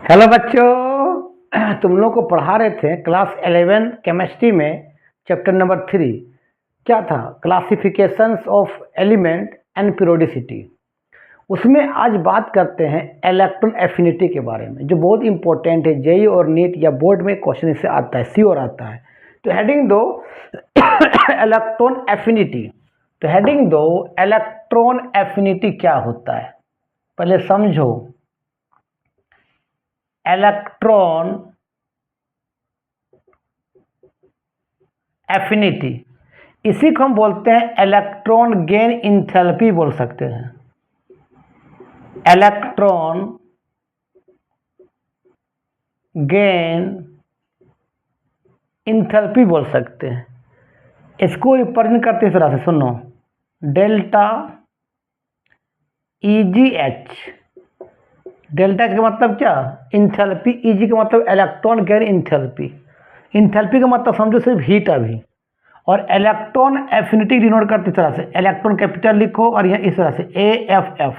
Hello बच्चों, तुम लोग को पढ़ा रहे थे क्लास 11 केमिस्ट्री में चैप्टर नंबर 3। क्या था? Classifications of element and periodicity. उसमें आज बात करते हैं इलेक्ट्रॉन एफिनिटी के बारे में, जो बहुत इंपॉर्टेंट है। जेई और नीट या बोर्ड में क्वेश्चन इससे आता है, श्योर आता है। तो हेडिंग दो इलेक्ट्रॉन एफिनिटी। तो हेडिंग दो इलेक्ट्रॉन एफिनिटी क्या होता है, पहले समझो। इलेक्ट्रॉन एफिनिटी, इसी को हम बोलते हैं इलेक्ट्रॉन गेन इंथैल्पी बोल सकते हैं। इलेक्ट्रॉन गेन इंथैल्पी बोल सकते हैं। इसको रिप्रेजेंट करते इस तरह से, सुनो। Delta EgH। डेल्टा का मतलब क्या? इंथैल्पी। Eg का मतलब इलेक्ट्रॉन गेन इंथैल्पी। इंथैल्पी का मतलब समझो सिर्फ हीट अभी। और इलेक्ट्रॉन एफिनिटी डिनोट करते इस तरह से, इलेक्ट्रॉन कैपिटल लिखो और यहाँ इस तरह से AFF,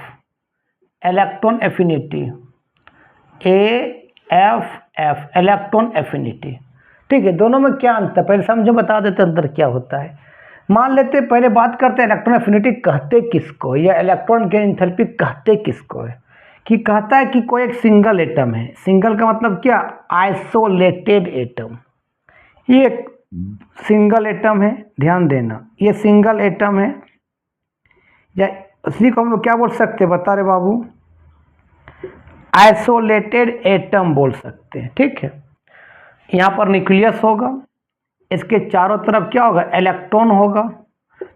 electron affinity. AFF electron affinity. ठीक है, दोनों में क्या अंतर, पहले समझो, बता देते अंतर क्या होता है। मान लेते पहले बात करते हैं इलेक्ट्रॉन एफिनिटी कहते किसको, या इलेक्ट्रॉन गेन इंथैल्पी कहते किसको है। कि कहता है कि कोई एक सिंगल एटम है। सिंगल का मतलब क्या? Isolated atom. ये एक सिंगल एटम है, ध्यान देना, ये सिंगल एटम है। या इसी को हम लोग क्या बोल सकते हैं, बता रहे बाबू? आइसोलेटेड एटम बोल सकते हैं। ठीक है, यहाँ पर न्यूक्लियस होगा, इसके चारों तरफ क्या होगा? इलेक्ट्रॉन होगा।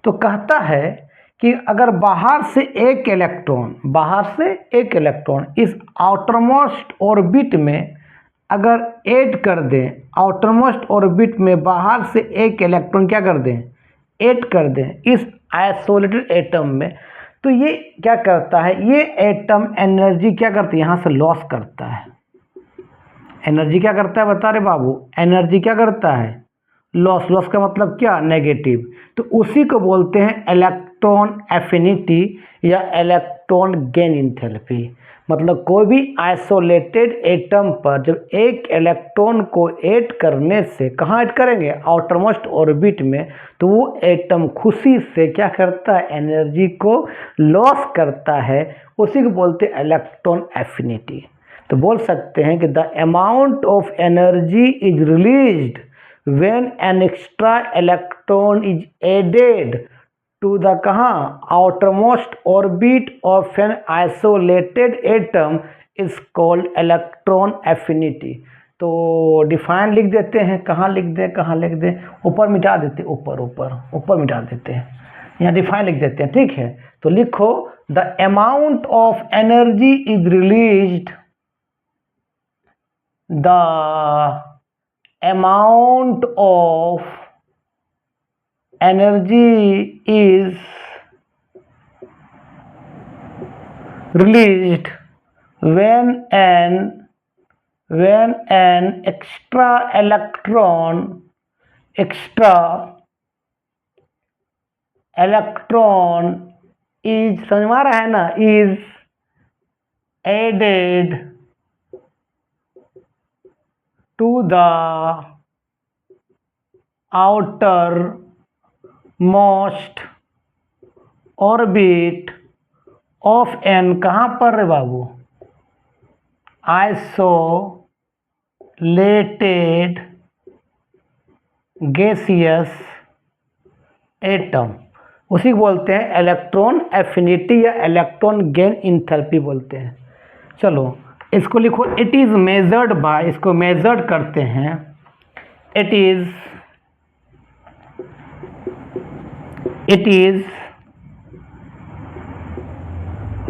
तो कहता है कि अगर बाहर से एक इलेक्ट्रॉन इस आउटरमोस्ट ऑर्बिट में अगर ऐड कर दें, आउटरमोस्ट ऑर्बिट में बाहर से एक इलेक्ट्रॉन क्या कर दें? ऐड कर दें इस आइसोलेटेड एटम में, तो ये क्या करता है? ये एटम एनर्जी क्या करती है? यहाँ से लॉस करता है। एनर्जी क्या करता है, बता रहे बाबू? एनर्जी क्या करता है? लॉस का मतलब क्या? नेगेटिव। तो उसी को बोलते हैं इलेक्ट्रॉन एफिनिटी या इलेक्ट्रॉन गेन इंथैल्पी। मतलब कोई भी आइसोलेटेड एटम पर जब एक इलेक्ट्रॉन को ऐड करने से, कहाँ ऐड करेंगे? आउटरमोस्ट ऑर्बिट में, तो वो एटम खुशी से क्या करता है? एनर्जी को लॉस करता है। उसी को बोलते हैं इलेक्ट्रॉन एफिनिटी। तो बोल सकते हैं कि the amount of energy is released when an extra electron is added to the outermost orbit of an isolated atom is called electron affinity। तो डिफाइन लिख देते हैं, कहाँ लिख दें? ऊपर मिटा देते, ऊपर मिटा देते हैं, यहाँ डिफाइन लिख देते हैं। ठीक है, तो लिखो the amount of energy is released, the amount of energy is released when an extra electron is, समझ में आ रहा है ना, is added to the outermost orbit of an, कहाँ पर है बाबू? Isolated gaseous atom. उसी को बोलते हैं इलेक्ट्रॉन एफिनिटी या इलेक्ट्रॉन गेन इंथैल्पी बोलते हैं। चलो इसको लिखो, इट इज मेजर्ड बाय, इसको मेजर्ड करते हैं, it is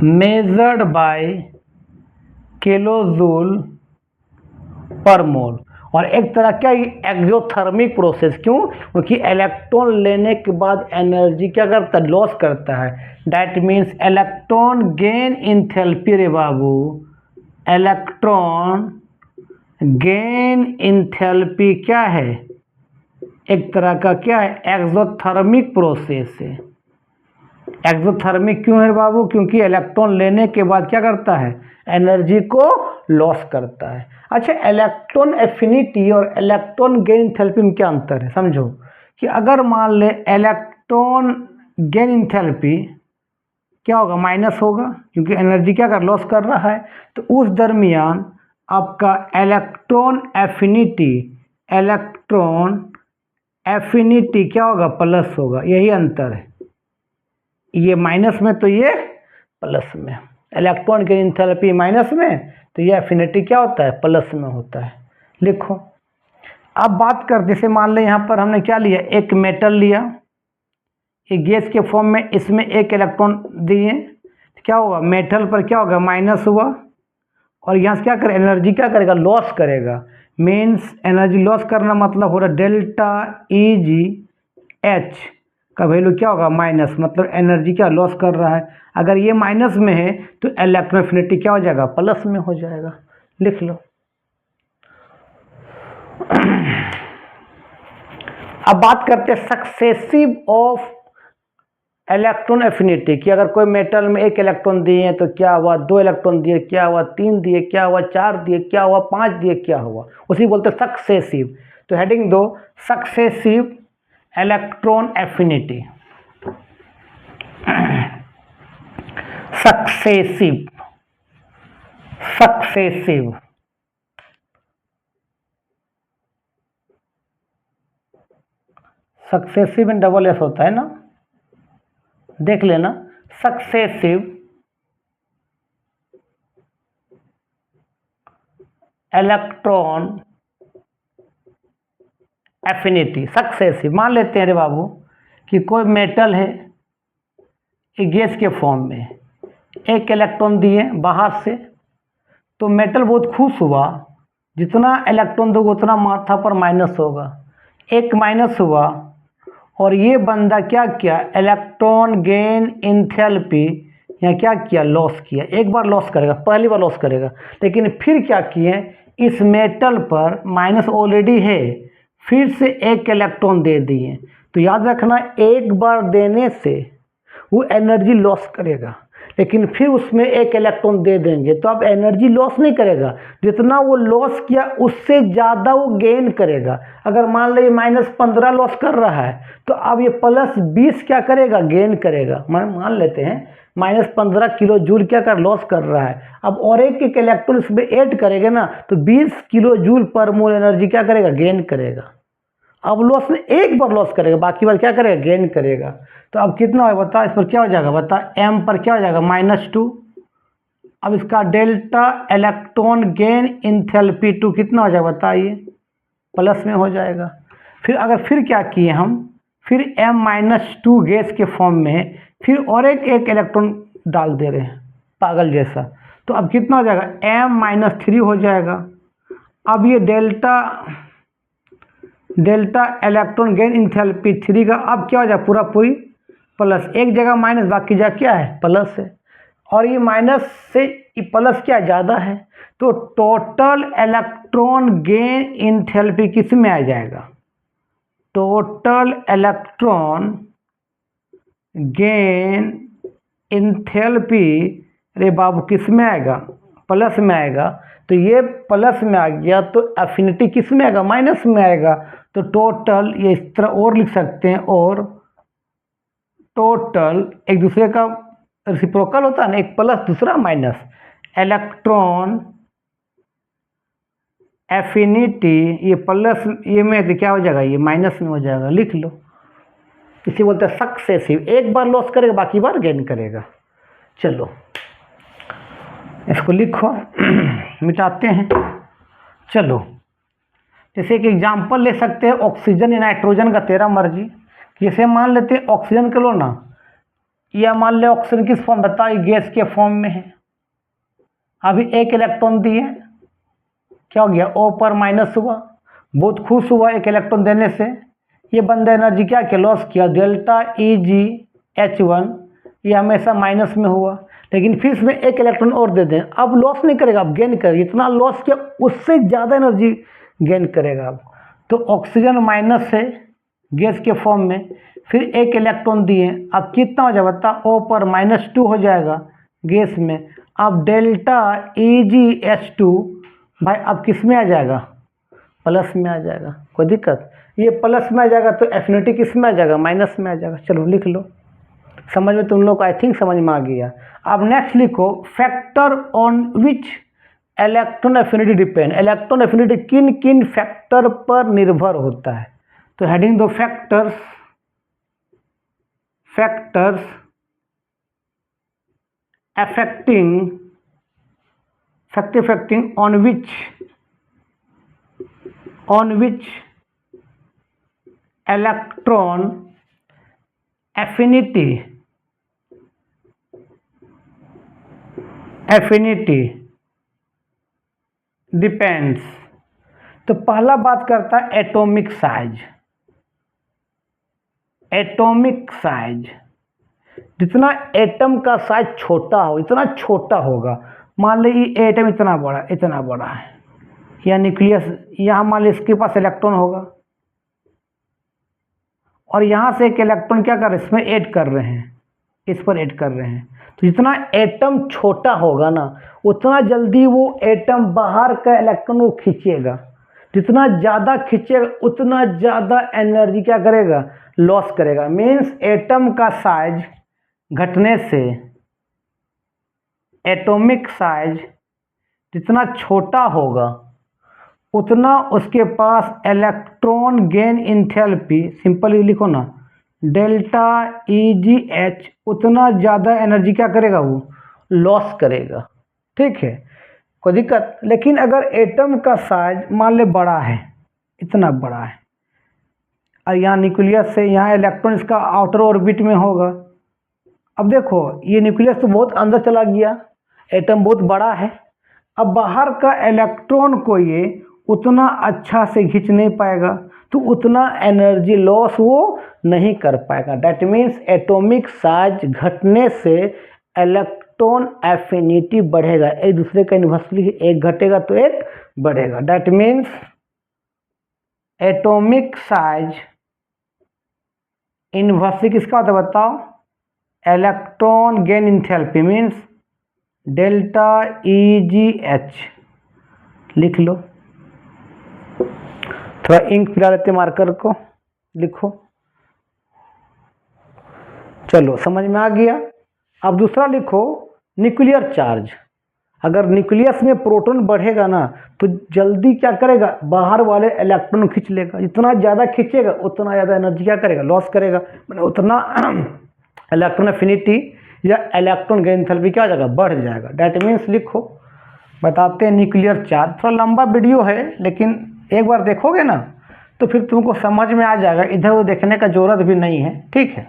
measured by kilojoule पर मोल। और एक तरह क्या, एक्सोथर्मिक प्रोसेस। क्यों? क्योंकि इलेक्ट्रॉन लेने के बाद एनर्जी क्या करता है? लॉस करता है। That means electron gain enthalpy रे बाबू, इलेक्ट्रॉन गेन इंथैल्पी क्या है? एक तरह का क्या है? एक्सोथर्मिक प्रोसेस है। एक्सोथर्मिक क्यों है बाबू? क्योंकि इलेक्ट्रॉन लेने के बाद क्या करता है? एनर्जी को लॉस करता है। अच्छा, इलेक्ट्रॉन एफिनिटी और इलेक्ट्रॉन गेन एंथैल्पी में क्या अंतर है समझो कि अगर मान ले इलेक्ट्रॉन गेन एंथैल्पी क्या होगा, माइनस होगा, क्योंकि एनर्जी क्या कर लॉस कर रहा है। तो उस दरमियान आपका इलेक्ट्रॉन एफिनिटी क्या होगा, प्लस होगा। यही अंतर है, ये माइनस में तो ये प्लस में। इलेक्ट्रॉन की एंथैल्पी माइनस में तो ये एफिनिटी क्या होता है, प्लस में होता है। लिखो, अब बात कर, जैसे मान लें यहाँ पर हमने क्या लिया, एक मेटल लिया, एक गैस के फॉर्म में, इसमें एक इलेक्ट्रॉन दिए, क्या होगा, मेटल पर क्या होगा, माइनस हुआ, और यहाँ से क्या करे, एनर्जी क्या करेगा, लॉस करेगा। मीन्स एनर्जी लॉस करना मतलब हो रहा डेल्टा EgH का वैल्यू क्या होगा, माइनस, मतलब एनर्जी क्या लॉस कर रहा है। अगर ये माइनस में है तो इलेक्ट्रॉन एफिनिटी क्या हो जाएगा, प्लस में हो जाएगा। लिख लो। अब बात करते हैं सक्सेसिव ऑफ इलेक्ट्रॉन एफिनिटी कि अगर कोई मेटल में एक इलेक्ट्रॉन दिए तो क्या हुआ, 2 इलेक्ट्रॉन दिए क्या हुआ, 3 दिए क्या हुआ, 4 दिए क्या हुआ, 5 दिए क्या हुआ, उसी बोलते सक्सेसिव। तो हेडिंग दो, सक्सेसिव इलेक्ट्रॉन एफिनिटी। सक्सेसिव में डबल एस होता है ना, देख लेना। Successive electron affinity, successive. मान लेते हैं रे बाबू कि कोई मेटल है, एक गैस के फॉर्म में, एक इलेक्ट्रॉन दिए बाहर से, तो मेटल बहुत खुश हुआ, जितना इलेक्ट्रॉन दोगे उतना माथा पर माइनस होगा, एक माइनस हुआ, और ये बंदा क्या किया, इलेक्ट्रॉन गेन एंथैल्पी या क्या किया, लॉस किया। एक बार लॉस करेगा, पहली बार लॉस करेगा, लेकिन फिर क्या किए, इस मेटल पर माइनस ऑलरेडी है, फिर से एक इलेक्ट्रॉन दे दिए। तो याद रखना, एक बार देने से वो एनर्जी लॉस करेगा, लेकिन फिर उसमें एक इलेक्ट्रॉन दे देंगे तो अब एनर्जी लॉस नहीं करेगा, जितना वो लॉस किया उससे ज़्यादा वो गेन करेगा। अगर मान लो ये -15 लॉस कर रहा है तो अब ये +20 क्या करेगा, गेन करेगा। मान लेते हैं -15 किलो जूल क्या कर लॉस कर रहा है, अब और एक इलेक्ट्रॉन इसमें ऐड करेगा ना तो 20 किलो जूल पर मोल एनर्जी क्या करेगा, गेन करेगा। अब लॉस में एक बार लॉस करेगा, बाकी बार क्या करेगा, गेन करेगा। तो अब कितना है बता, इस पर क्या हो जाएगा बता, m पर क्या हो जाएगा, -2। अब इसका डेल्टा इलेक्ट्रॉन गेन एंथैल्पी 2 कितना हो जाएगा बताइए, प्लस में हो जाएगा। फिर अगर फिर क्या किए हम, फिर m-2 गैस के फॉर्म में फिर और एक इलेक्ट्रॉन डाल दे रहे हैं पागल जैसा, तो अब कितना हो जाएगा, m-3 हो जाएगा। अब ये डेल्टा इलेक्ट्रॉन गेन एंथैल्पी 3 का अब क्या हो जाएगा, पूरा पूरी प्लस, एक जगह माइनस, बाकी जगह क्या है, प्लस है, और ये माइनस से प्लस क्या ज़्यादा है, तो टोटल इलेक्ट्रॉन गेन एंथैल्पी किस में आ जाएगा, टोटल इलेक्ट्रॉन गेन एंथैल्पी रे बाबू किस में आएगा, प्लस में आएगा। तो ये प्लस में आ गया तो एफिनिटी किस में आएगा, माइनस में आएगा। तो टोटल ये इस तरह और लिख सकते हैं, और टोटल एक दूसरे का रेसिप्रोकल होता है ना, एक प्लस दूसरा माइनस, इलेक्ट्रॉन एफिनिटी ये प्लस ये में तो क्या हो जाएगा, ये माइनस में हो जाएगा। लिख लो, इसी बोलते हैं सक्सेसिव, एक बार लॉस करेगा बाकी बार गेन करेगा। चलो इसको लिखो, मिटाते हैं। चलो जैसे एक एग्जाम्पल ले सकते हैं, ऑक्सीजन या नाइट्रोजन का, तेरा मर्जी। जैसे मान लेते हैं ऑक्सीजन के लो ना, या मान ले ऑक्सीजन किस फॉर्म बताइए, गैस के फॉर्म में है। अभी एक इलेक्ट्रॉन दिए, क्या हो गया, O पर माइनस हुआ, बहुत खुश हुआ एक इलेक्ट्रॉन देने से, ये बंदा एनर्जी क्या किया, लॉस किया, डेल्टा EgH1 ये हमेशा माइनस में हुआ, लेकिन फिर इसमें एक इलेक्ट्रॉन और दे दें, अब लॉस नहीं करेगा, अब गेन करेगा, इतना लॉस किया उससे ज़्यादा एनर्जी गेन करेगा। अब तो ऑक्सीजन माइनस है गैस के फॉर्म में, फिर एक इलेक्ट्रॉन दिए, अब कितना हो जाएगा बता, O पर -2 हो जाएगा गैस में। अब डेल्टा EgH2 भाई अब किस में आ जाएगा, प्लस में आ जाएगा, कोई दिक्कत, ये प्लस में आ जाएगा तो एफिनिटी किस में आ जाएगा, माइनस में आ जाएगा। चलो लिख लो, समझ में तुम लोग को आई थिंक समझ में आ गया। अब नेक्स्ट लिखो factor on which electron affinity depend, electron affinity किन किन फैक्टर पर निर्भर होता है। तो हेडिंग दो factors, factors affecting on which electron affinity depends। तो पहला बात करता है एटॉमिक साइज, एटॉमिक साइज जितना एटम का साइज छोटा हो इतना छोटा होगा। मान ली ये एटम इतना बड़ा है, या न्यूक्लियस, यहाँ मान ली इसके पास इलेक्ट्रॉन होगा और यहाँ से एक इलेक्ट्रॉन क्या कर रहे हैं, इसमें ऐड कर रहे हैं, इस पर ऐड कर रहे हैं। तो जितना एटम छोटा होगा ना उतना जल्दी वो एटम बाहर का इलेक्ट्रॉन को खींचेगा, जितना ज़्यादा खींचेगा उतना ज़्यादा एनर्जी क्या करेगा, लॉस करेगा। मीन्स एटम का साइज घटने से एटॉमिक साइज जितना छोटा होगा उतना उसके पास इलेक्ट्रॉन गेन इंथैल्पी, सिंपली लिखो ना, डेल्टा EgH उतना ज़्यादा एनर्जी क्या करेगा, वो लॉस करेगा। ठीक है, कोई दिक्कत। लेकिन अगर एटम का साइज मान ले बड़ा है, इतना बड़ा है, और यहाँ न्यूक्लियस से यहाँ इलेक्ट्रॉन इसका आउटर ऑर्बिट में होगा। अब देखो ये न्यूक्लियस तो बहुत अंदर चला गया, एटम बहुत बड़ा है, अब बाहर का इलेक्ट्रॉन को ये उतना अच्छा से खींच नहीं पाएगा, तो उतना एनर्जी लॉस वो नहीं कर पाएगा। डैट मीन्स एटॉमिक साइज घटने से इलेक्ट्रॉन एफिनिटी बढ़ेगा, एक दूसरे का इन्वर्सली, एक घटेगा तो एक बढ़ेगा। That means atomic size inversely किसका होता है बताओ, electron gain enthalpy means delta EgH। लिख लो, थोड़ा इंक पिला लेते मार्कर को, लिखो। चलो समझ में आ गया। अब दूसरा लिखो न्यूक्लियर चार्ज। अगर न्यूक्लियस में प्रोटॉन बढ़ेगा ना तो जल्दी क्या करेगा, बाहर वाले इलेक्ट्रॉन खींच लेगा, जितना ज़्यादा खींचेगा उतना ज़्यादा एनर्जी क्या करेगा, लॉस करेगा, मतलब उतना इलेक्ट्रॉन एफिनिटी या इलेक्ट्रॉन गेन एंथैल्पी क्या हो जाएगा, बढ़ जाएगा। डैट मीन्स लिखो, बताते हैं न्यूक्लियर चार्ज। थोड़ा लंबा वीडियो है लेकिन एक बार देखोगे ना तो फिर तुमको समझ में आ जाएगा, इधर उधर देखने का जरूरत भी नहीं है। ठीक है,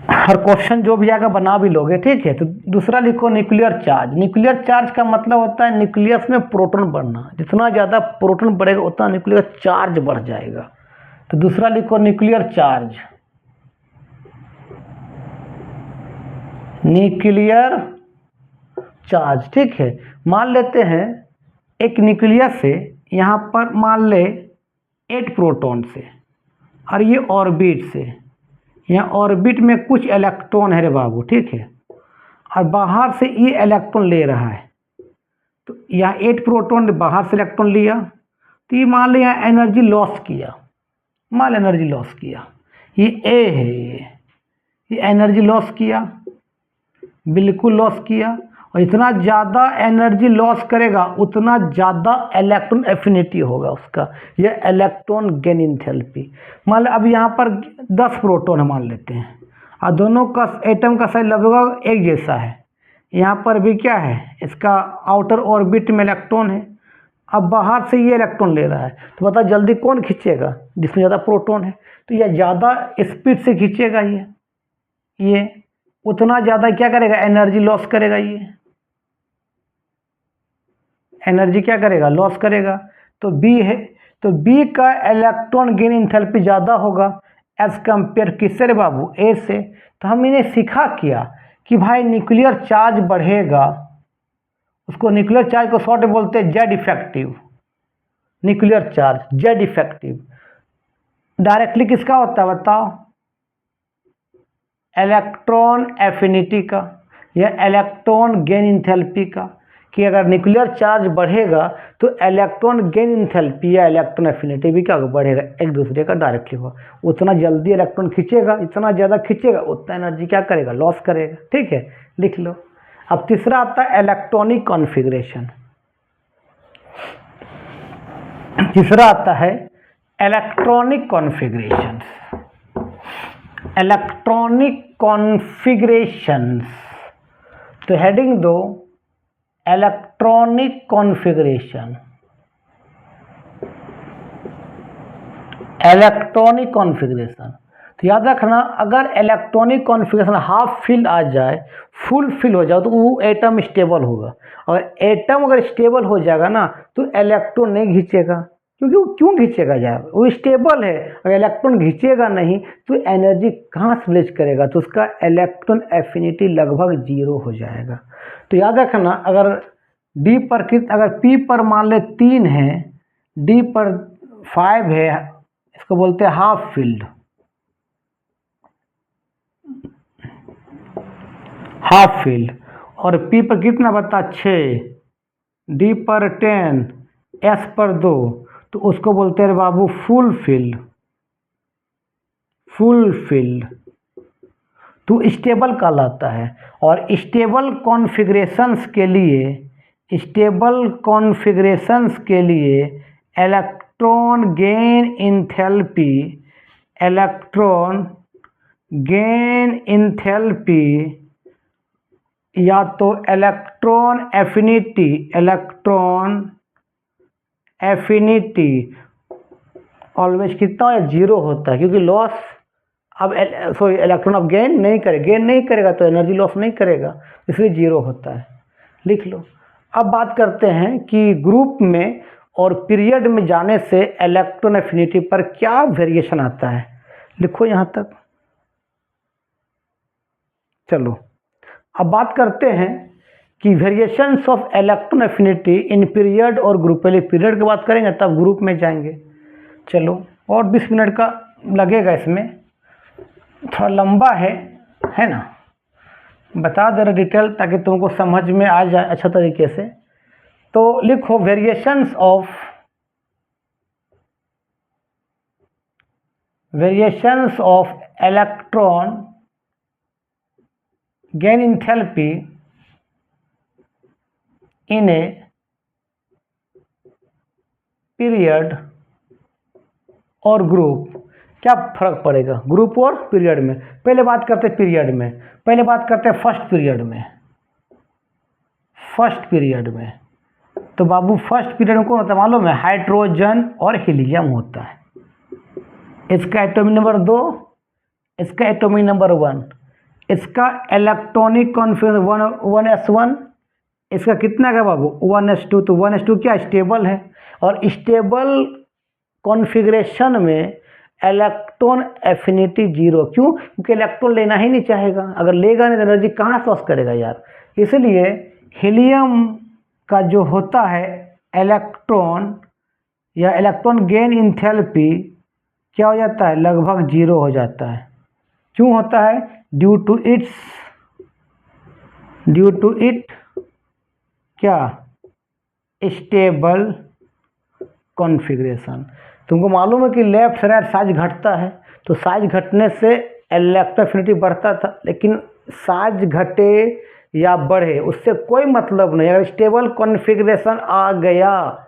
हर क्वेश्चन जो भी आएगा बना भी लोगे। ठीक है, तो दूसरा लिखो न्यूक्लियर चार्ज। न्यूक्लियर चार्ज का मतलब होता है न्यूक्लियस में प्रोटॉन बढ़ना, जितना ज़्यादा प्रोटॉन बढ़ेगा उतना न्यूक्लियर चार्ज बढ़ जाएगा। तो दूसरा लिखो न्यूक्लियर चार्ज, न्यूक्लियर चार्ज। ठीक है, मान लेते हैं एक न्यूक्लियस से यहाँ पर मान ले 8 प्रोटॉन से, और ये ऑर्बिट से, यहाँ ऑर्बिट में कुछ इलेक्ट्रॉन है रे बाबू। ठीक है, और बाहर से ये इलेक्ट्रॉन ले रहा है, तो यहाँ 8 प्रोटॉन बाहर से इलेक्ट्रॉन लिया, तो ये मान लिया एनर्जी लॉस किया, मान एनर्जी लॉस किया, ये ए है, ये एनर्जी लॉस किया, बिल्कुल लॉस किया। और इतना ज़्यादा एनर्जी लॉस करेगा उतना ज़्यादा इलेक्ट्रॉन एफिनिटी होगा उसका, यह इलेक्ट्रॉन गेन इंथैल्पी। मान लो अब यहाँ पर 10 प्रोटॉन मान लेते हैं और दोनों का एटम का साइज लगभग एक जैसा है। यहाँ पर भी क्या है, इसका आउटर ऑर्बिट में इलेक्ट्रॉन है, अब बाहर से ये इलेक्ट्रॉन ले रहा है, तो बता जल्दी कौन खींचेगा, जिसमें ज़्यादा प्रोटॉन है। तो यह ज़्यादा स्पीड से खींचेगा, ये उतना ज़्यादा क्या करेगा, एनर्जी लॉस करेगा, ये एनर्जी क्या करेगा, लॉस करेगा। तो बी है, तो बी का इलेक्ट्रॉन गेन इंथैल्पी ज़्यादा होगा एज कंपेयर किससे रे बाबू, ए से। तो हम इन्हें सीखा किया कि भाई न्यूक्लियर चार्ज बढ़ेगा, उसको न्यूक्लियर चार्ज को शॉर्ट में बोलते हैं Z effective. Nuclear charge Z effective directly किसका होता है बताओ, इलेक्ट्रॉन एफिनिटी का। या इलेक्ट्रॉन गेन इंथैल्पी का, कि अगर न्यूक्लियर चार्ज बढ़ेगा तो इलेक्ट्रॉन गेन इंथैल्पी या इलेक्ट्रॉन एफिनिटी भी क्या बढ़ेगा, एक दूसरे का डायरेक्टली होगा। उतना जल्दी इलेक्ट्रॉन खींचेगा, इतना ज़्यादा खींचेगा उतना एनर्जी क्या करेगा, लॉस करेगा। ठीक है, लिख लो। अब तीसरा आता है इलेक्ट्रॉनिक कॉन्फ़िगरेशन। तीसरा आता है इलेक्ट्रॉनिक कॉन्फ़िगरेशन। इलेक्ट्रॉनिक कॉन्फ़िगरेशंस, तो हेडिंग दो इलेक्ट्रॉनिक कॉन्फ़िगरेशन। इलेक्ट्रॉनिक कॉन्फ़िगरेशन, तो याद रखना, अगर इलेक्ट्रॉनिक कॉन्फ़िगरेशन हाफ फिल आ जाए, फुल फिल हो जाए तो वो एटम स्टेबल होगा। और एटम अगर स्टेबल हो जाएगा ना तो इलेक्ट्रॉन नहीं खींचेगा, क्योंकि वो क्यों खींचेगा यार, वो स्टेबल है। अगर इलेक्ट्रॉन खींचेगा नहीं तो एनर्जी कहाँ से रिलीज करेगा, तो उसका इलेक्ट्रॉन एफिनिटी लगभग 0 हो जाएगा। तो याद रखना, अगर डी पर अगर पी पर मान ले 3 है, डी पर 5 है, इसको बोलते हैं हाफ फील्ड, हाफ फील्ड। और पी पर कितना बता 6, डी पर 10, एस पर 2, तो उसको बोलते हैं बाबू फुल फील्ड। फुल फील्ड तो स्टेबल कहलाता है। और स्टेबल कॉन्फ़िगरेशंस के लिए, स्टेबल कॉन्फ़िगरेशंस के लिए electron gain enthalpy, electron gain enthalpy या तो electron affinity, electron affinity always कितना है, 0 होता है, क्योंकि लॉस अब सॉरी इलेक्ट्रॉन अब गेन नहीं करेगा तो एनर्जी लॉस नहीं करेगा, इसलिए 0 होता है। लिख लो। अब बात करते हैं कि ग्रुप में और पीरियड में जाने से इलेक्ट्रॉन एफिनिटी पर क्या वेरिएशन आता है, लिखो यहाँ तक। चलो अब बात करते हैं कि variations of electron affinity in period और ग्रुप। पहले पीरियड की बात करेंगे तब ग्रुप में जाएंगे। चलो, और 20 मिनट का लगेगा, इसमें थोड़ा लंबा है ना, बता दे रहा डिटेल ताकि तुमको समझ में आ जाए अच्छा तरीके से। तो लिखो variations of electron gain enthalpy in a period और ग्रुप। क्या फर्क पड़ेगा ग्रुप और पीरियड में? पहले बात करते हैं पीरियड में, पहले बात करते हैं फर्स्ट पीरियड में। फर्स्ट पीरियड में तो बाबू फर्स्ट पीरियड में कौन होता है मालूम है? हाइड्रोजन और हीलियम होता है। इसका एटॉमिक नंबर 2, इसका एटॉमिक नंबर 1, इसका इलेक्ट्रॉनिक कॉन्फ़िगरेशन 1s1, इसका कितना का बाबू 1s2। तो 1s2 क्या स्टेबल है, और स्टेबल कॉन्फ़िगरेशन में इलेक्ट्रॉन एफिनिटी 0। क्यों? क्योंकि इलेक्ट्रॉन लेना ही नहीं चाहेगा, अगर लेगा नहीं तो एनर्जी कहाँ से लॉस करेगा यार। इसलिए हीलियम का जो होता है इलेक्ट्रॉन या इलेक्ट्रॉन गेन इंथैल्पी क्या हो जाता है, लगभग 0 हो जाता है। क्यों होता है? ड्यू टू इट क्या, स्टेबल कॉन्फ़िगरेशन। तुमको मालूम है कि लेफ्ट से राइट साइज घटता है, तो साइज घटने से इलेक्ट्रॉन एफिनिटी बढ़ता था, लेकिन साइज घटे या बढ़े उससे कोई मतलब नहीं। अगर स्टेबल कॉन्फ़िगरेशन आ गया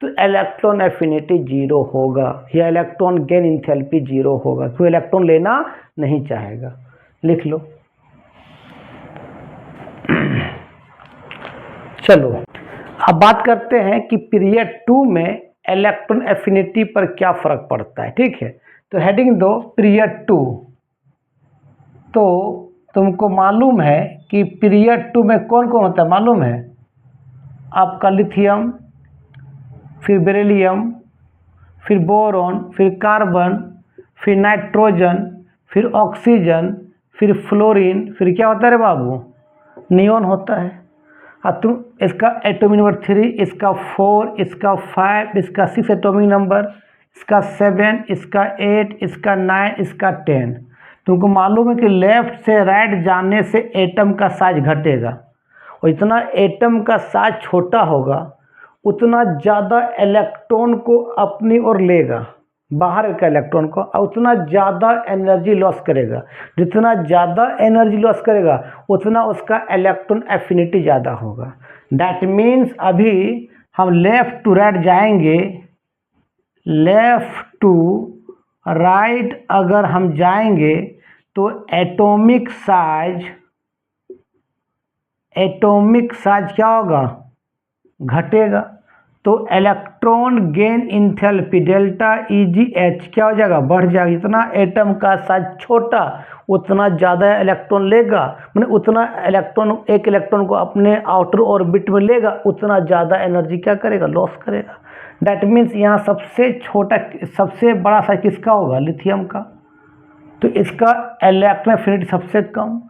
तो इलेक्ट्रॉन एफिनिटी 0 होगा या इलेक्ट्रॉन गेन इंथैल्पी 0 होगा, क्योंकि इलेक्ट्रॉन लेना नहीं चाहेगा। लिख लो। चलो अब बात करते हैं कि पीरियड 2 में इलेक्ट्रॉन एफिनिटी पर क्या फ़र्क पड़ता है। ठीक है, तो हेडिंग दो पीरियड 2। तो तुमको मालूम है कि पीरियड 2 में कौन कौन होता है मालूम है? आपका लिथियम, फिर बेरिलियम, फिर बोरॉन, फिर कार्बन, फिर नाइट्रोजन, फिर ऑक्सीजन, फिर फ्लोरीन, फिर क्या होता है रे बाबू, नियॉन होता है। अब तुम इसका एटॉमिक नंबर 3, इसका 4, इसका 5, इसका 6 एटॉमिक नंबर, इसका 7, इसका 8, इसका 9, इसका 10। तुमको मालूम है कि लेफ्ट से राइट जाने से एटम का साइज घटेगा, और इतना एटम का साइज छोटा होगा उतना ज़्यादा इलेक्ट्रॉन को अपनी ओर लेगा, बाहर का इलेक्ट्रॉन को, और उतना ज़्यादा एनर्जी लॉस करेगा। जितना ज़्यादा एनर्जी लॉस करेगा उतना उसका इलेक्ट्रॉन एफिनिटी ज़्यादा होगा। दैट मीन्स अभी हम लेफ़्ट टू राइट जाएंगे, लेफ़्ट टू राइट अगर हम जाएंगे तो एटॉमिक साइज क्या होगा, घटेगा। तो electron gain enthalpy delta EgH क्या हो जाएगा, बढ़ जाएगा। जितना एटम का साइज छोटा उतना ज़्यादा इलेक्ट्रॉन लेगा, मैंने उतना इलेक्ट्रॉन, एक इलेक्ट्रॉन को अपने आउटर ऑर्बिट में लेगा, उतना ज़्यादा एनर्जी क्या करेगा, लॉस करेगा। दैट मीन्स यहाँ सबसे बड़ा साइज किसका होगा, लिथियम का। तो इसका इलेक्ट्रॉन एफिनिटी सबसे कम,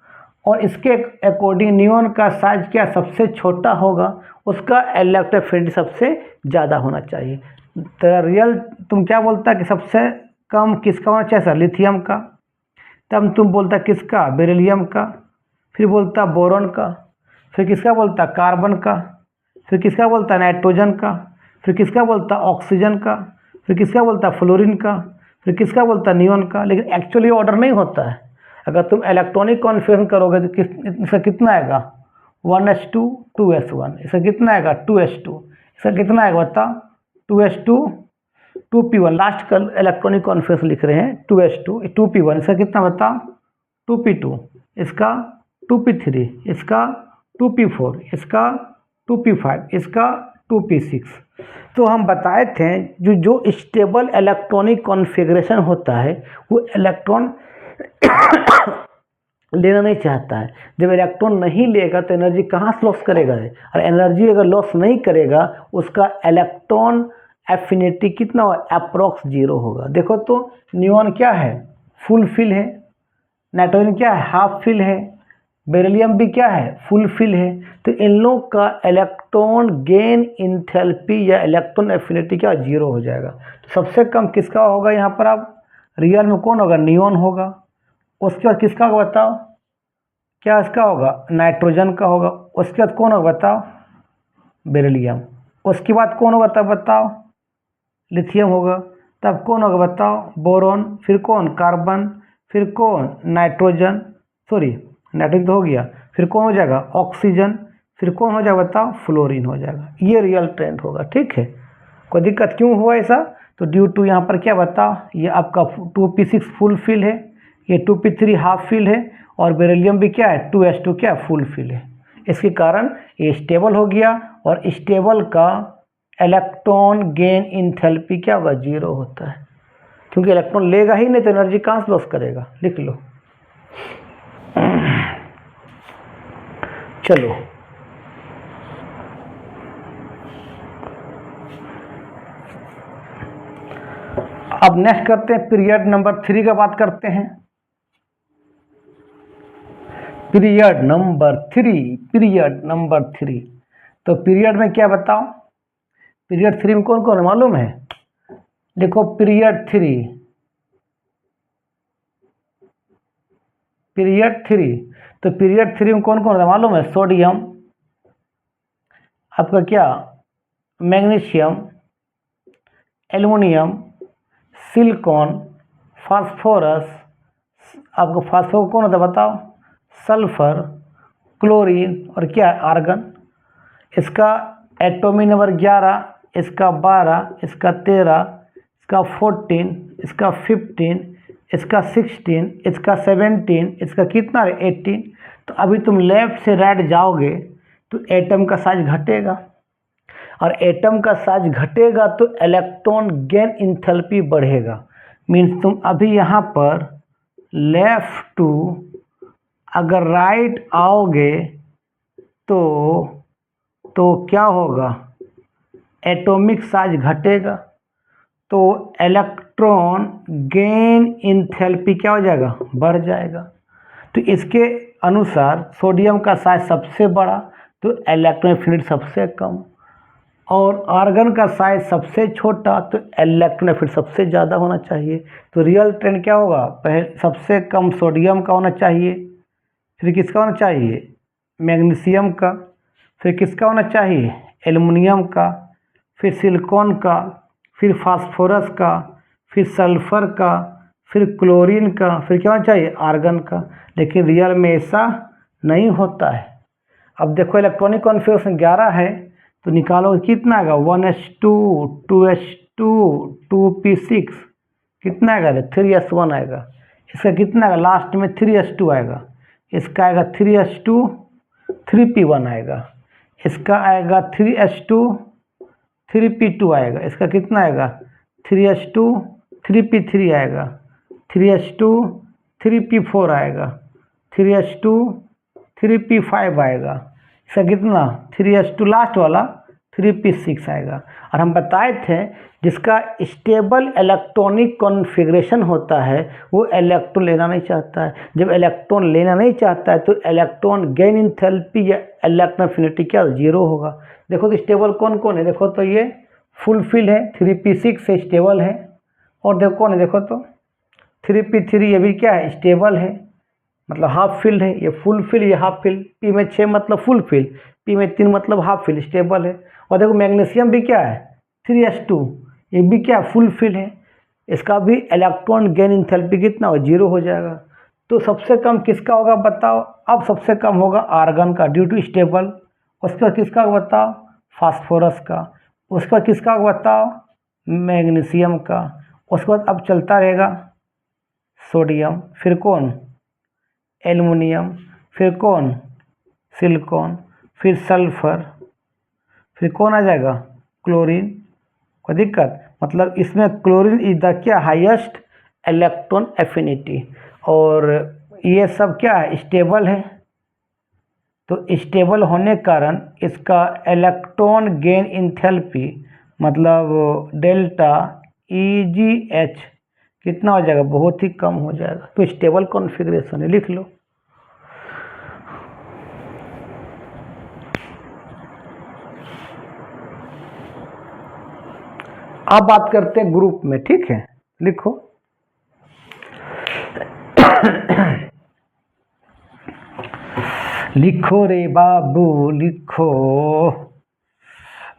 और इसके अकॉर्डिंग नियॉन का साइज क्या सबसे छोटा होगा, उसका इलेक्ट्रॉन एफिनिटी सबसे ज़्यादा होना चाहिए। तो रियल तुम क्या बोलता है कि सबसे कम किसका होना चाहिए सर, लिथियम का। तब तुम बोलता किसका, बेरिलियम का, फिर बोलता बोरॉन का, फिर किसका बोलता कार्बन का, फिर किसका बोलता नाइट्रोजन का, फिर किसका बोलता ऑक्सीजन का, फिर किसका बोलता फ्लोरीन का, फिर किसका बोलता नियॉन का। लेकिन एक्चुअली ऑर्डर नहीं होता है। अगर तुम इलेक्ट्रॉनिक कॉन्फ़िगरेशन करोगे तो इसका कितना आएगा, 1s2 2s1, इसका कितना आएगा 2s2, इसका कितना आएगा बताओ 2s2 2p1, लास्ट का इलेक्ट्रॉनिक कॉन्फ़िगरेशन लिख रहे हैं 2s2 2p1, इसका कितना बताओ 2p2, इसका 2p3, इसका 2p4, इसका 2p5, इसका 2p6। तो हम बताए थे जो स्टेबल इलेक्ट्रॉनिक कॉन्फ़िगरेशन होता है वो इलेक्ट्रॉन लेना नहीं चाहता है। जब इलेक्ट्रॉन नहीं लेगा तो एनर्जी कहाँ से लॉस करेगा है, और एनर्जी अगर लॉस नहीं करेगा उसका इलेक्ट्रॉन एफिनिटी कितना होगा, अप्रॉक्स 0 होगा। देखो तो नियॉन क्या है, फुल फिल है, नाइट्रोजन क्या है, हाफ फिल है, बेरिलियम भी क्या है, फुल फिल है। तो इन लोग का इलेक्ट्रॉन गेन इंथैल्पी या इलेक्ट्रॉन एफिनिटी क्या 0 हो जाएगा। तो सबसे कम किसका होगा यहाँ पर, आप रियल में कौन होगा, नियॉन होगा। उसके बाद किसका होगा बताओ, क्या इसका होगा, नाइट्रोजन का होगा। उसके बाद कौन होगा बताओ, बेरिलियम। उसके बाद कौन होगा तब बताओ, लिथियम होगा। तब कौन होगा बताओ, बोरॉन। फिर कौन, कार्बन। फिर कौन, नाइट्रोजन, सॉरी नाइट्रोजन तो हो गया। फिर कौन हो जाएगा, ऑक्सीजन। फिर कौन हो जाएगा बताओ, फ्लोरीन हो जाएगा। ये रियल ट्रेंड होगा, ठीक है। कोई दिक्कत क्यों हुआ ऐसा, तो ड्यू टू यहाँ पर क्या बताओ, ये आपका 2p6 फुल फिल है, ये 2p3 हाफ फिल है, और बेरिलियम भी क्या है 2s2 क्या फुल फिल है। इसके कारण ये स्टेबल हो गया, और स्टेबल का इलेक्ट्रॉन गेन इंथैल्पी क्या होगा, 0 होता है, क्योंकि इलेक्ट्रॉन लेगा ही नहीं तो एनर्जी कहाँ से लॉस करेगा। लिख लो। चलो अब नेक्स्ट करते हैं, पीरियड नंबर 3 का बात करते हैं। Period number 3। तो पीरियड में क्या बताओ, पीरियड 3 में कौन कौन है मालूम है, देखो पीरियड 3 तो पीरियड 3 में कौन कौन है मालूम है, सोडियम, आपका क्या मैग्नीशियम, एल्युमिनियम, सिलिकॉन, फास्फोरस, आपको फास्फोरस कौन होता है बताओ, सल्फर, क्लोरीन, और क्या है आर्गन। इसका एटॉमिक नंबर 11, इसका 12, इसका 13, इसका 14, इसका 15, इसका 16, इसका 17, इसका कितना है 18। तो अभी तुम लेफ्ट से राइट जाओगे तो एटम का साइज घटेगा, और एटम का साइज घटेगा तो इलेक्ट्रॉन गेन इंथैल्पी बढ़ेगा। मीन्स तुम अभी यहाँ पर लेफ्ट टू अगर राइट आओगे तो क्या होगा, एटॉमिक साइज घटेगा, तो इलेक्ट्रॉन गेन इंथैल्पी क्या हो जाएगा, बढ़ जाएगा। तो इसके अनुसार सोडियम का साइज सबसे बड़ा तो इलेक्ट्रॉन एफिनिटी सबसे कम। और आर्गन का साइज सबसे छोटा, तो इलेक्ट्रॉन फिर सबसे ज़्यादा होना चाहिए। तो रियल ट्रेंड क्या होगा, पहले सबसे कम सोडियम का होना चाहिए, फिर किसका होना चाहिए, मैग्नीशियम का, फिर किसका होना चाहिए, एल्युमिनियम का, फिर सिलिकॉन का, फिर फास्फोरस का, फिर सल्फर का, फिर क्लोरीन का, फिर क्या होना चाहिए, आर्गन का। लेकिन रियल में ऐसा नहीं होता है। अब देखो इलेक्ट्रॉनिक कॉन्फ़िगरेशन 11 है, तो निकालो कितना आएगा, 1s2 2s2 2p6, कितना आएगा, 3s1 आएगा। इसका कितना आएगा, लास्ट में 3s2 आएगा। इसका आएगा 3s2 3p1 आएगा। इसका आएगा 3s2 3p2 आएगा। इसका कितना आएगा, 3s2 3p3 आएगा, 3s2 3p4 आएगा, 3s2 3p5 आएगा। इसका कितना, 3s2 लास्ट वाला 3p6 आएगा। और हम बताए थे जिसका स्टेबल इलेक्ट्रॉनिक कॉन्फ़िगरेशन होता है वो इलेक्ट्रॉन लेना नहीं चाहता है। जब इलेक्ट्रॉन लेना नहीं चाहता है तो इलेक्ट्रॉन गेन एंथैल्पी या इलेक्ट्रॉन एफिनिटी क्या जीरो होगा। देखो तो स्टेबल कौन कौन है, देखो तो ये फुलफिल है, 3p6 से स्टेबल है। और देखो कौन है, देखो तो 3p3 ये भी क्या है, स्टेबल है, मतलब हाफ फिल्ड है। ये फुल फिल, ये हाफ फिल, पी में 6 मतलब फुल फिल, पी में 3 मतलब हाफ फिल, स्टेबल है। और देखो मैग्नीशियम भी क्या है, 3s2, ये भी क्या फुल फिल है। इसका भी इलेक्ट्रॉन गेन एंथैल्पी कितना हो, जीरो हो जाएगा। तो सबसे कम किसका होगा बताओ, अब सबसे कम होगा आर्गन का ड्यू टू स्टेबल। उसका किसका बताओ, फास्फोरस का। उसका किसका बताओ, मैग्नीशियम का। उसके बाद अब चलता रहेगा सोडियम, फिर कौन, एल्युमिनियम, फिर कौन, सिलिकॉन, फिर सल्फर, फिर कौन आ जाएगा, क्लोरीन। कोई दिक्कत, मतलब इसमें क्लोरीन इज द क्या, हाईएस्ट इलेक्ट्रॉन एफिनिटी। और ये सब क्या है, स्टेबल है। तो स्टेबल होने के कारण इसका इलेक्ट्रॉन गेन एंथैल्पी मतलब डेल्टा EgH कितना हो जाएगा, बहुत ही कम हो जाएगा। तो स्टेबल कॉन्फ़िगरेशन है, लिख लो। अब बात करते हैं ग्रुप में, ठीक है, लिखो। लिखो रे बाबू लिखो,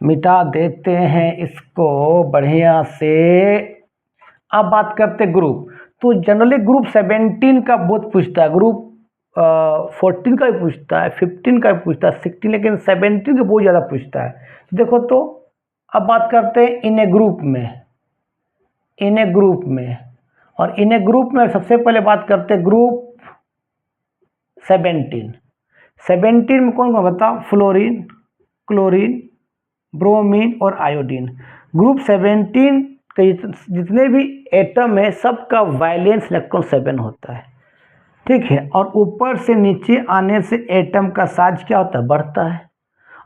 मिटा देते हैं इसको बढ़िया से। अब बात करते हैं ग्रुप। तो जनरली ग्रुप 17 का बहुत पूछता है, ग्रुप 14 का भी पूछता है, 15 का भी पूछता है, 16, लेकिन 17 का बहुत ज़्यादा पूछता है। देखो तो अब बात करते हैं इन ए ग्रुप में, इन ए ग्रुप में। और इन ए ग्रुप में सबसे पहले बात करते हैं ग्रुप 17। 17 में कौन कौन बताओ, फ्लोरीन, क्लोरीन, ब्रोमीन और आयोडीन। ग्रुप 17 के जितने भी एटम है सबका वैलेंस इलेक्ट्रॉन 7 होता है, ठीक है। और ऊपर से नीचे आने से एटम का साइज क्या होता है, बढ़ता है।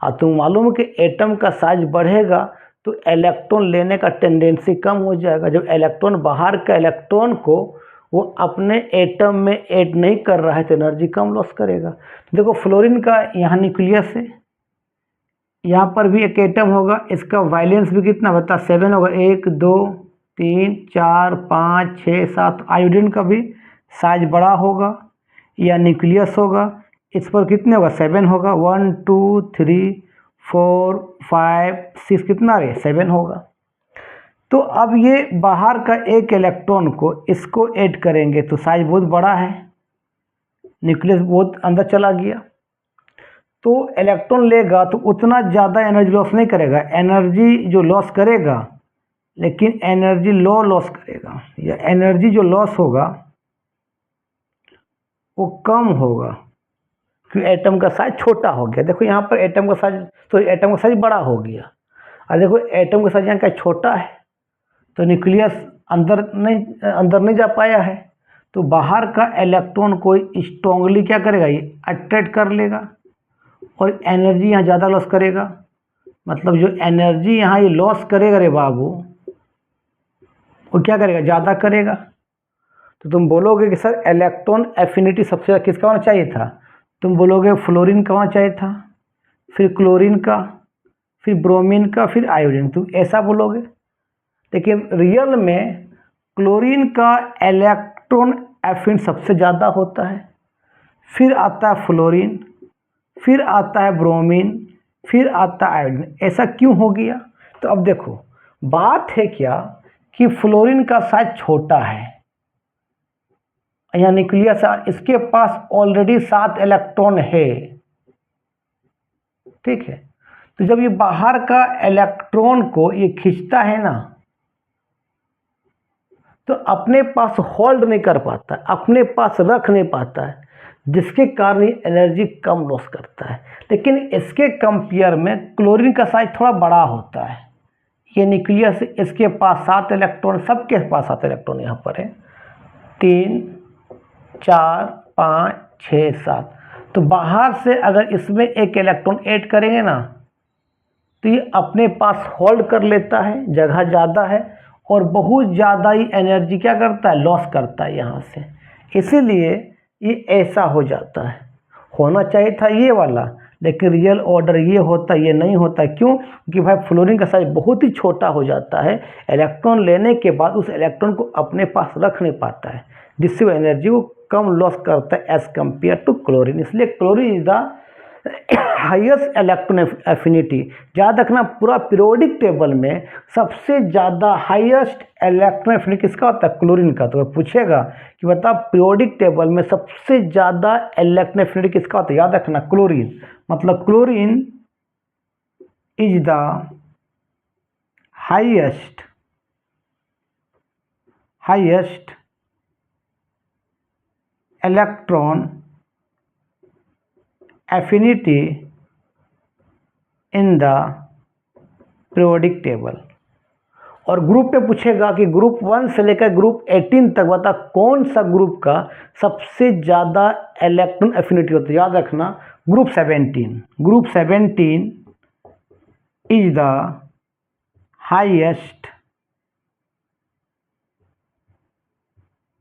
और तुम मालूम है कि एटम का साइज बढ़ेगा तो इलेक्ट्रॉन लेने का टेंडेंसी कम हो जाएगा। जब इलेक्ट्रॉन बाहर का इलेक्ट्रॉन को वो अपने एटम में ऐड नहीं कर रहा है तो एनर्जी कम लॉस करेगा। देखो फ्लोरीन का यहाँ न्यूक्लियस है, यहाँ पर भी एक एटम होगा, इसका वैलेंस भी कितना बता, 7 होगा, 1 2 3 4 5 6 7। आयोडीन का भी साइज बड़ा होगा या न्यूक्लियस होगा, इस पर कितने होगा, 7 होगा, 1 2 3 4 5 6, कितना है, 7 होगा। तो अब ये बाहर का एक इलेक्ट्रॉन को इसको ऐड करेंगे तो साइज बहुत बड़ा है, न्यूक्लियस बहुत अंदर चला गया। तो इलेक्ट्रॉन लेगा तो उतना ज़्यादा एनर्जी लॉस नहीं करेगा, एनर्जी जो लॉस करेगा लेकिन एनर्जी लॉस करेगा, या एनर्जी जो लॉस होगा वो कम होगा क्योंकि एटम का साइज छोटा हो गया। देखो यहाँ पर एटम का साइज, तो एटम का साइज बड़ा हो गया। और देखो एटम का साइज यहाँ का छोटा है तो न्यूक्लियस अंदर नहीं जा पाया है, तो बाहर का इलेक्ट्रॉन को स्ट्रांगली क्या करेगा, ये अट्रैक्ट कर लेगा और एनर्जी यहाँ ज़्यादा लॉस करेगा। मतलब जो एनर्जी यहाँ ये लॉस करेगा रे बाबू, वो क्या करेगा, ज़्यादा करेगा। तो तुम बोलोगे कि सर इलेक्ट्रॉन एफिनिटी सबसे ज़्यादा किसका होना चाहिए था, तुम बोलोगे फ्लोरीन का होना चाहिए था, फिर क्लोरीन का, फिर ब्रोमीन का, फिर आयोडीन, तो ऐसा बोलोगे। लेकिन रियल में क्लोरीन का इलेक्ट्रॉन एफिनिटी सबसे ज़्यादा होता है, फिर आता है फ्लोरीन, फिर आता है ब्रोमीन, फिर आता है आयोडीन। ऐसा क्यों हो गया? तो अब देखो, बात है क्या कि फ्लोरीन का साइज छोटा है, यहाँ न्यूक्लियस, इसके पास ऑलरेडी 7 इलेक्ट्रॉन है, ठीक है। तो जब ये बाहर का इलेक्ट्रॉन को ये खींचता है ना, तो अपने पास होल्ड नहीं कर पाता, अपने पास रख नहीं पाता है, जिसके कारण ये एनर्जी कम लॉस करता है। लेकिन इसके कंपेयर में क्लोरीन का साइज थोड़ा बड़ा होता है। ये न्यूक्लियस, इसके पास 7 इलेक्ट्रॉन, सबके पास 7 इलेक्ट्रॉन यहाँ पर है, 3 4 5 6 7। तो बाहर से अगर इसमें एक इलेक्ट्रॉन ऐड करेंगे ना, तो ये अपने पास होल्ड कर लेता है, जगह ज़्यादा है, और बहुत ज़्यादा ही एनर्जी क्या करता है, लॉस करता है यहाँ से। इसीलिए ये ऐसा हो जाता है। होना चाहिए था ये वाला, लेकिन रियल ऑर्डर ये होता, ये नहीं होता। क्यों? क्योंकि भाई फ्लोरीन का साइज बहुत ही छोटा हो जाता है, इलेक्ट्रॉन लेने के बाद उस इलेक्ट्रॉन को अपने पास रख नहीं पाता है, जिससे वो एनर्जी को कम लॉस करता है एज कम्पेयर टू क्लोरीन। इसलिए chlorine is the highest electron affinity. याद रखना, पूरा पीरियोडिक टेबल में सबसे ज़्यादा हाईएस्ट इलेक्ट्रॉन एफिनिटी किसका होता है? क्लोरीन का। तो पूछेगा कि बता पीरियोडिक टेबल में सबसे ज़्यादा इलेक्ट्रॉन एफिनिटी किसका होता है? याद रखना क्लोरीन। मतलब chlorine is the highest electron affinity in the periodic table. और ग्रुप पे पूछेगा कि ग्रुप 1 से लेकर ग्रुप 18 तक बता कौन सा ग्रुप का सबसे ज़्यादा इलेक्ट्रॉन एफिनिटी होता है? याद रखना group 17। Group 17 is the highest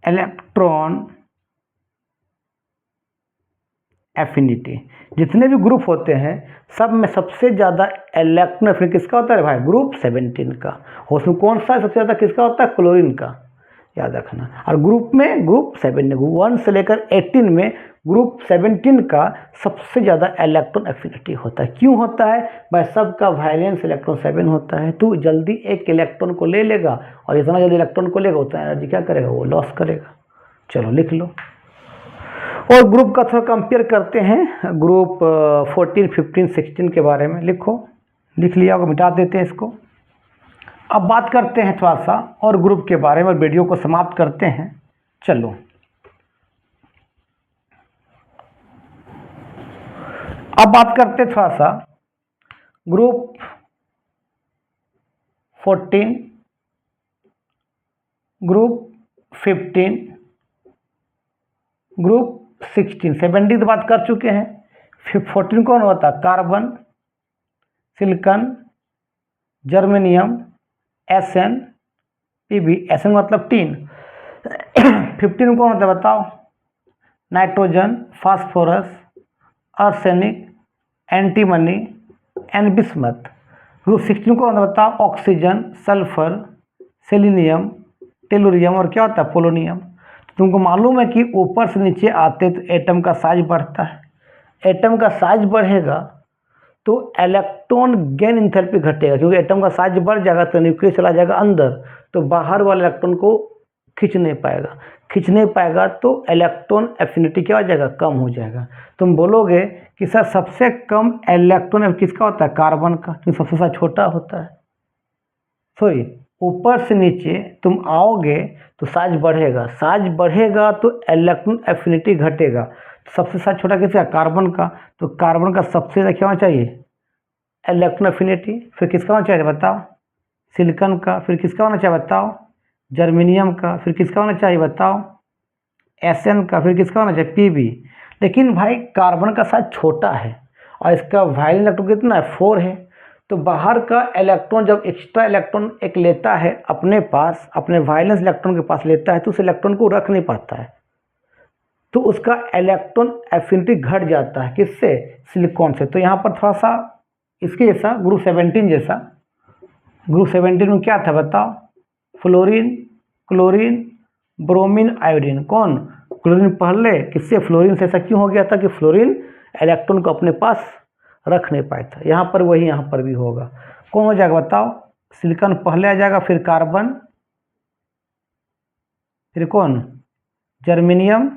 electron affinity. जितने भी ग्रुप होते हैं सब में सबसे ज़्यादा इलेक्ट्रॉन एफिनिटी किसका होता है भाई? ग्रुप 17 का। उसमें कौन सा सबसे ज़्यादा किसका होता है? क्लोरीन का। याद रखना। और ग्रुप में ग्रुप 7 ग्रुप 1 से लेकर 18 में ग्रुप 17 का सबसे ज़्यादा इलेक्ट्रॉन एफिनिटी होता है। क्यों होता है भाई? सबका वैलेंस इलेक्ट्रॉन 7 होता है, तो जल्दी एक इलेक्ट्रॉन को ले लेगा, और जितना जल्दी इलेक्ट्रॉन को लेगा उतना एनर्जी क्या करेगा? वो लॉस करेगा। चलो लिख लो। और ग्रुप का थोड़ा कंपेयर करते हैं, ग्रुप 14 15 16 के बारे में लिखो। लिख लिया होगा, मिटा देते हैं इसको। अब बात करते हैं थोड़ा सा और ग्रुप के बारे में, वीडियो को समाप्त करते हैं। चलो अब बात करते हैं थोड़ा सा ग्रुप 14, ग्रुप 15, ग्रुप 16। 17 तो बात कर चुके हैं। 14 कौन होता है? Carbon, silicon, germanium, SN, PB. SN मतलब टीन। 15 कौन होता है बताओ? Nitrogen, phosphorus, arsenic, antimony and bismuth. Group 16 कौन होता है बताओ? ऑक्सीजन, सल्फर, सेलिनियम, टेलुरियम और क्या होता है? पोलोनियम। तुमको मालूम है कि ऊपर से नीचे आते तो एटम का साइज बढ़ता है। एटम का साइज बढ़ेगा तो इलेक्ट्रॉन गेन इंथैल्पी घटेगा, क्योंकि एटम का साइज बढ़ जाएगा तो न्यूक्लियस चला जाएगा अंदर, तो बाहर वाले इलेक्ट्रॉन को खींच नहीं पाएगा, तो इलेक्ट्रॉन एफिनिटी क्या हो जाएगा? कम हो जाएगा। तुम बोलोगे कि सर सबसे कम इलेक्ट्रॉन किसका होता है? कार्बन का, क्योंकि सबसे साइज छोटा होता है। सॉरी, ऊपर से नीचे तुम आओगे तो साइज बढ़ेगा तो इलेक्ट्रॉन एफिनिटी घटेगा। तो सबसे साइज छोटा किसका? कार्बन का। तो कार्बन का सबसे ज़्यादा क्या होना चाहिए? Electron affinity. फिर किसका होना चाहिए बताओ? सिलिकॉन का। फिर किसका होना चाहिए बताओ? जर्मेनियम का। फिर किसका होना चाहिए बताओ? एसएन का। फिर किसका होना चाहिए? पीबी। लेकिन भाई कार्बन का साइज छोटा है और इसका वैलेंस इलेक्ट्रॉन कितना है? 4 है। तो बाहर का इलेक्ट्रॉन जब एक्स्ट्रा इलेक्ट्रॉन एक लेता है अपने पास, अपने वैलेंस इलेक्ट्रॉन के पास लेता है, तो उस इलेक्ट्रॉन को रख नहीं पाता है, तो उसका इलेक्ट्रॉन एफिनिटी घट जाता है। किससे? सिलिकॉन से। तो यहाँ पर थोड़ा सा इसके जैसा ग्रुप 17 जैसा। ग्रुप 17 में क्या था बताओ? Fluorine, chlorine, bromine, iodine. कौन? क्लोरीन पहले, किससे? फ्लोरीन से। ऐसा क्यों हो गया था कि फ्लोरीन इलेक्ट्रॉन को अपने पास रख नहीं पाया था। यहाँ पर वही यहाँ पर भी होगा। कौन हो जाएगा बताओ? सिलिकॉन पहले आ जाएगा, फिर कार्बन, फिर कौन? जर्मेनियम,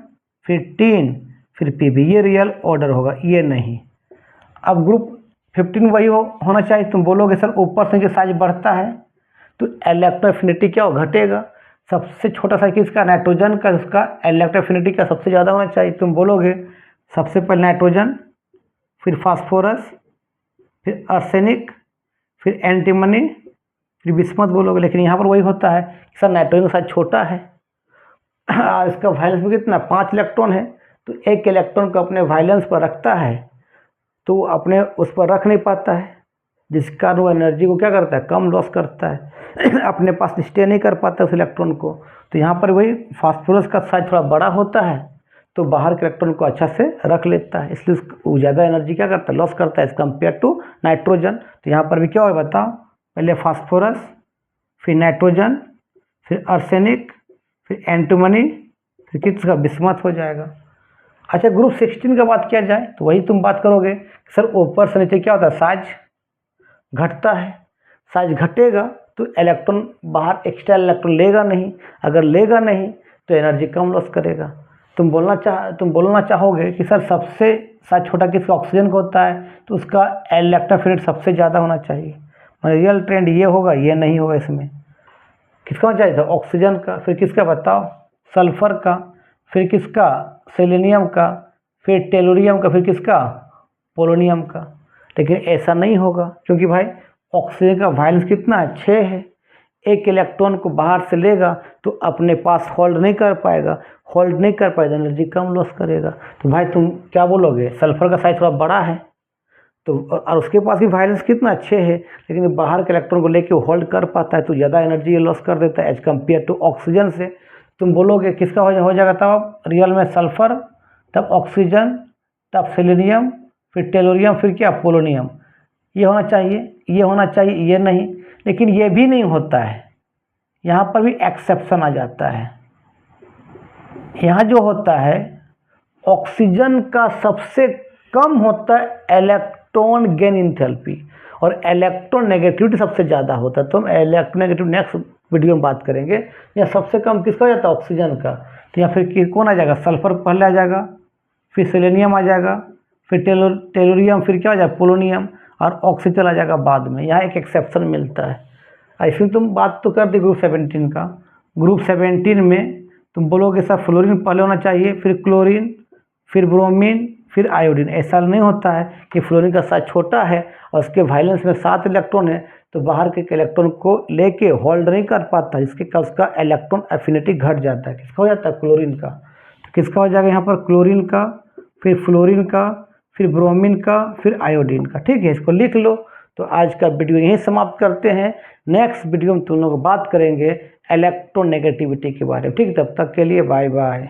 फिर टीन, फिर पीबी। ये रियल ऑर्डर होगा, ये नहीं। अब ग्रुप 15 वही होना चाहिए। तुम बोलोगे सर ऊपर से जो साइज बढ़ता है तो इलेक्ट्रोफिनिटी क्या हो? घटेगा। सबसे छोटा साइज किसका? नाइट्रोजन का। उसका इलेक्ट्रोफिनिटी का सबसे ज़्यादा होना चाहिए। तुम बोलोगे सबसे पहले नाइट्रोजन, फिर फास्फोरस, फिर आर्सेनिक, फिर एंटीमनी, फिर बिस्मथ बोलोगे। लेकिन यहाँ पर वही होता है कि सर नाइट्रोजन का साइज छोटा है, इसका वायलेंस में कितना? 5 इलेक्ट्रॉन है। तो एक इलेक्ट्रॉन को अपने वायलेंस पर रखता है तो अपने उस पर रख नहीं पाता है, जिस कारण वो एनर्जी को क्या करता है? कम लॉस करता है अपने पास स्टे नहीं कर पाता उस इलेक्ट्रॉन को। तो यहाँ पर वही फास्फोरस का साइज थोड़ा बड़ा होता है तो बाहर के इलेक्ट्रॉन को अच्छा से रख लेता है, इसलिए वो ज़्यादा एनर्जी क्या करता है? लॉस करता है एज कम्पेयर टू नाइट्रोजन। तो यहाँ पर भी क्या होगा बताओ? पहले फास्फोरस, फिर नाइट्रोजन, फिर आर्सेनिक, फिर एंटीमनी, फिर किसका? बिस्मथ हो जाएगा। अच्छा, ग्रुप 16 का बात किया जाए तो वही तुम बात करोगे सर ऊपर से नीचे क्या होता है? साइज घटता है। साइज घटेगा तो इलेक्ट्रॉन बाहर एक्स्ट्रा इलेक्ट्रॉन लेगा नहीं, अगर लेगा नहीं तो एनर्जी कम लॉस करेगा। तुम बोलना चाहोगे कि सर सबसे साइज छोटा किसका? ऑक्सीजन का होता है तो उसका इलेक्ट्रोफिलिटी सबसे ज़्यादा होना चाहिए। रियल ट्रेंड ये होगा, ये नहीं होगा। इसमें किसका होना चाहिए था? ऑक्सीजन का। फिर किसका बताओ? सल्फर का, फिर किसका? सेलेनियम का, फिर टेलुरियम का, फिर किसका? पोलोनियम का। लेकिन ऐसा नहीं होगा क्योंकि भाई ऑक्सीजन का वायलेंस कितना है? 6 है। एक इलेक्ट्रॉन को बाहर से लेगा तो अपने पास होल्ड नहीं कर पाएगा, होल्ड नहीं कर पाएगा, एनर्जी कम लॉस करेगा। तो भाई तुम क्या बोलोगे? सल्फर का साइज थोड़ा बड़ा है तो, और उसके पास भी वायलेंस कितना? 6 है, लेकिन बाहर के इलेक्ट्रॉन को लेके होल्ड कर पाता है तो ज़्यादा एनर्जी लॉस कर देता है एज कम्पेयर टू ऑक्सीजन से। तुम बोलोगे किसका हो जाएगा तब? रियल में सल्फर, तब ऑक्सीजन, तब सेलेनियम, फिर टेलोरियम, फिर क्या? पोलोनियम। ये होना चाहिए, ये होना चाहिए, ये नहीं। लेकिन ये भी नहीं होता है, यहाँ पर भी एक्सेप्शन आ जाता है। यहाँ जो होता है ऑक्सीजन का सबसे कम होता है इलेक्ट्रॉन गेन इंथैल्पी और इलेक्ट्रॉन नेगेटिविटी सबसे ज़्यादा होता है। तो हम इलेक्ट्रॉन नेगेटिव नेक्स्ट वीडियो में बात करेंगे। यहाँ सबसे कम किसका हो जाता है? ऑक्सीजन का। तो यहाँ फिर कौन आ जाएगा? सल्फर पहले आ जाएगा, फिर सेलेनियम आ जाएगा, फिर टेलोरियम, फिर क्या हो जाएगा? पोलोनियम, और ऑक्सीजन आ जाएगा बाद में। यहाँ एक एक्सेप्शन मिलता है। ऐसे तुम बात तो कर दी ग्रुप 17 का। ग्रुप 17 में तुम बोलोगे सर फ्लोरीन पहले होना चाहिए, फिर क्लोरीन, फिर ब्रोमीन, फिर आयोडीन। ऐसा नहीं होता है कि फ्लोरीन का साइज छोटा है और उसके वायलेंस में 7 इलेक्ट्रॉन है तो बाहर के इलेक्ट्रॉन को लेके होल्ड नहीं कर पाता, जिसके कारण उसका इलेक्ट्रॉन एफिनिटी घट जाता है। किसका हो जाता है? क्लोरीन का। तो किसका हो जाएगा यहाँ पर? क्लोरीन का, फिर फ्लोरीन का, फिर ब्रोमीन का, फिर आयोडीन का। ठीक है, इसको लिख लो। तो आज का वीडियो यहीं समाप्त करते हैं। नेक्स्ट वीडियो में तुम लोग बात करेंगे इलेक्ट्रोनेगेटिविटी के बारे में। ठीक है, तब तक के लिए बाय बाय।